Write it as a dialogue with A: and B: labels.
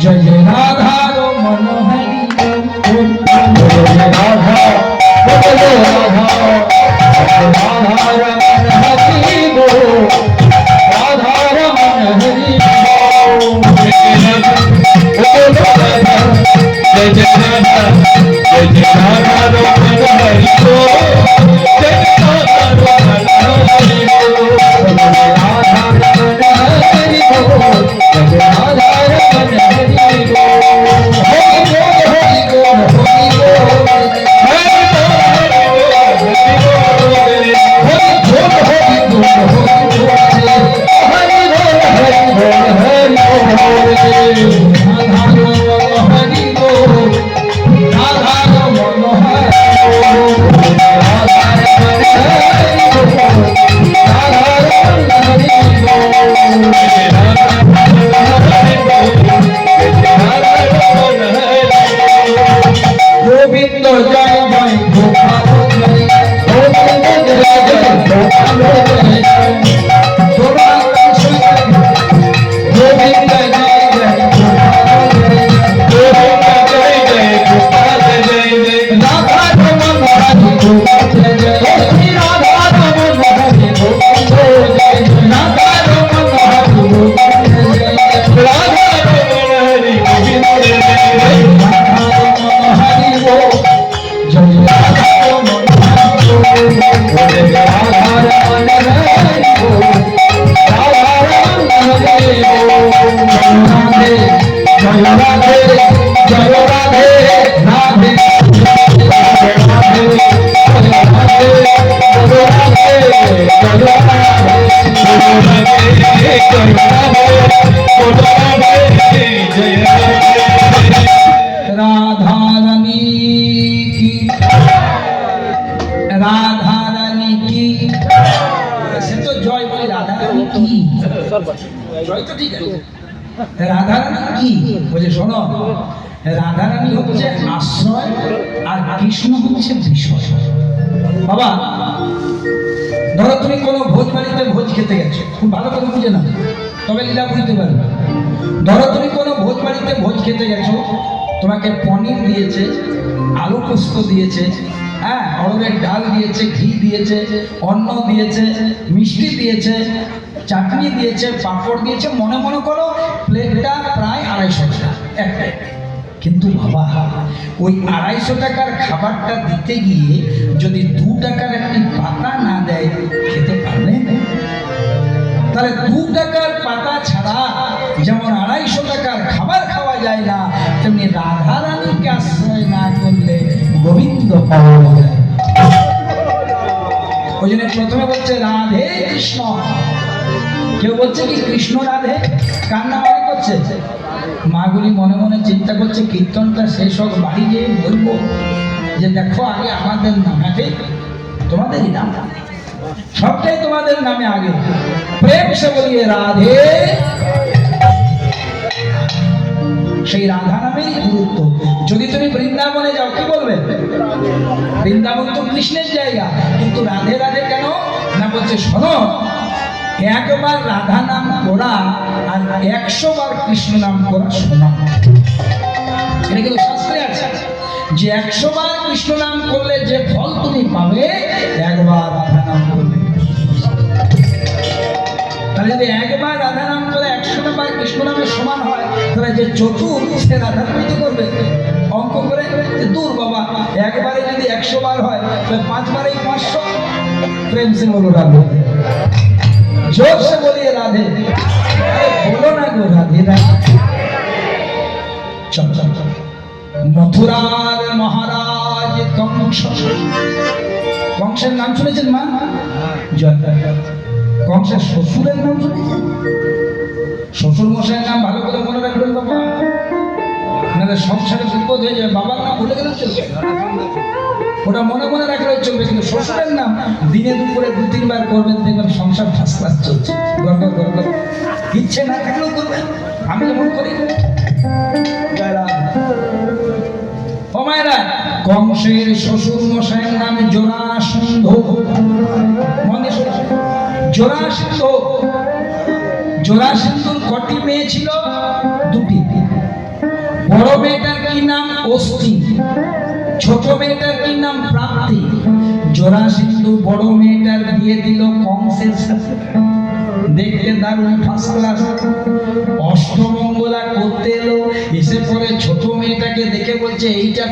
A: जय जय राधा मन हरि जय राधा जय राधा राधा रमन हरि बोल राधा रमन हरि बोल जय राधा जय जय राधा रमन हरि बोल जय राधा रमन हरि बोल राधा रमन हरि बोल जय राधा रमन हरि बोल हरि बोल हरि बोल রাধারানী কি বলে শোনো, রাধারানী হচ্ছে আশ্রয় আর কৃষ্ণ হচ্ছে বিষয়। বাবা ধরো তুমি কোনো ভোজ বাড়িতে ভোজ খেতে গেছো, খুব ভালো করে বুঝে না তবে লীলা বুঝতে পারবে। ধরো তুমি কোনো ভোজ বাড়িতে ভোজ খেতে গেছো, তোমাকে পনির দিয়েছে, আলু পোস্ত দিয়েছে, হ্যাঁ অরুণের ডাল দিয়েছে, ঘি দিয়েছে, অন্ন দিয়েছে, মিষ্টি দিয়েছে, চাটনি দিয়েছে, পাঁপড় দিয়েছে, মনে মনে করো প্লেটটা প্রায় 250 টাকা একটাই। কিন্তু বাবা ওই 250 টাকার খাবারটা দিতে গিয়ে যদি 2 টাকার একটি পাতা না দেয় খেতে পারবে? তাহলে 2 টাকার পাতা ছাড়া যেমন 250 টাকার খাবার খাওয়া যায় না, তেমনি রাধারানীকে আশ্রয় না করলে গোবিন্দ পাওয়া যায়। ওই জন্য প্রথমে বলছে রাধে কৃষ্ণ, কেউ বলছে কি কৃষ্ণ রাধে, কার নাম আগে করছে? মাগুলি মনে মনে চিন্তা করছে কীর্তনটা শেষ হোক, বাড়ি গিয়ে বলবো যে দেখো আগে আমাদের নাম, হ্যাঁ তোমাদেরই নাম, সবটাই তোমাদের নামে আগে। প্রেম সে বলিয়ে রাধে, সেই রাধা নামেরই গুরুত্ব। যদি তুমি বৃন্দাবনে যাও কি বলবে? বৃন্দাবন তো কৃষ্ণের জায়গা, কিন্তু রাধে রাধে কেন না বলছে শোনো, একবার রাধা নাম করা আর 100 বার কৃষ্ণ নাম করা সমান। এটা কিন্তু শাস্ত্রে আছে যে 100 বার কৃষ্ণ নাম করলে যে ফল তুমি পাবে, একবার রাধা নাম করলে। তাহলে যদি একবার রাধা নাম করে 100 বার কৃষ্ণ নামের সমান হয়, তাহলে যে চতুর সে রাধা পুজো করবে অঙ্ক করে দূর বাবা, একবারে যদি 100 বার হয় তাহলে 5 বারেই 500। প্রেম সে বলো রাধে, जोर से बोलिए राधे, अरे बोलो ना गो राधे राधे। चल चल चल। मथुरार महाराज कंस, कंसेर नाम শুনেছেন মা? জয় कंसेर শ্বশুরের নাম শুনেছেন? শ্বশুর মশাইয়ের নাম ভালো করে মনে রাখবেন বাবা, নাহলে সংসারে বিপদ হয়ে যাবে। বাবার নাম ভুলে গেলে চলবে, ওটা মনে মনে রাখলে চলবে, কিন্তু শ্বশুরের নাম দিনে দুপুরে 2-3 বার করবেন, দেখবেন সংসার ফার্স্ট ক্লাস চলছে। গর্ব গর্ব ইচ্ছে না থাকলেও করবেন, আমি যেমন করি। ও মায়েরা, কংসের শ্বশুর মশাইয়ের নাম জরাসন্ধ। মনে জরাসন্ধ, জরাসন্ধর কটি মেয়ে ছিল? দুটি। বড় মেয়েটার কি নাম? অস্থি। ছোট মেয়েটার কি নাম? প্রাপ্তি। জরাসিন্ধু বড় মেয়েটার বিয়ে দিল কংসের সাথে। দেখতে দারুণ ফার্স্ট ক্লাস। অষ্টমঙ্গলা করতে এলো, এসে পরে ছোট মেয়েটাকে দেখে বলছে এইটা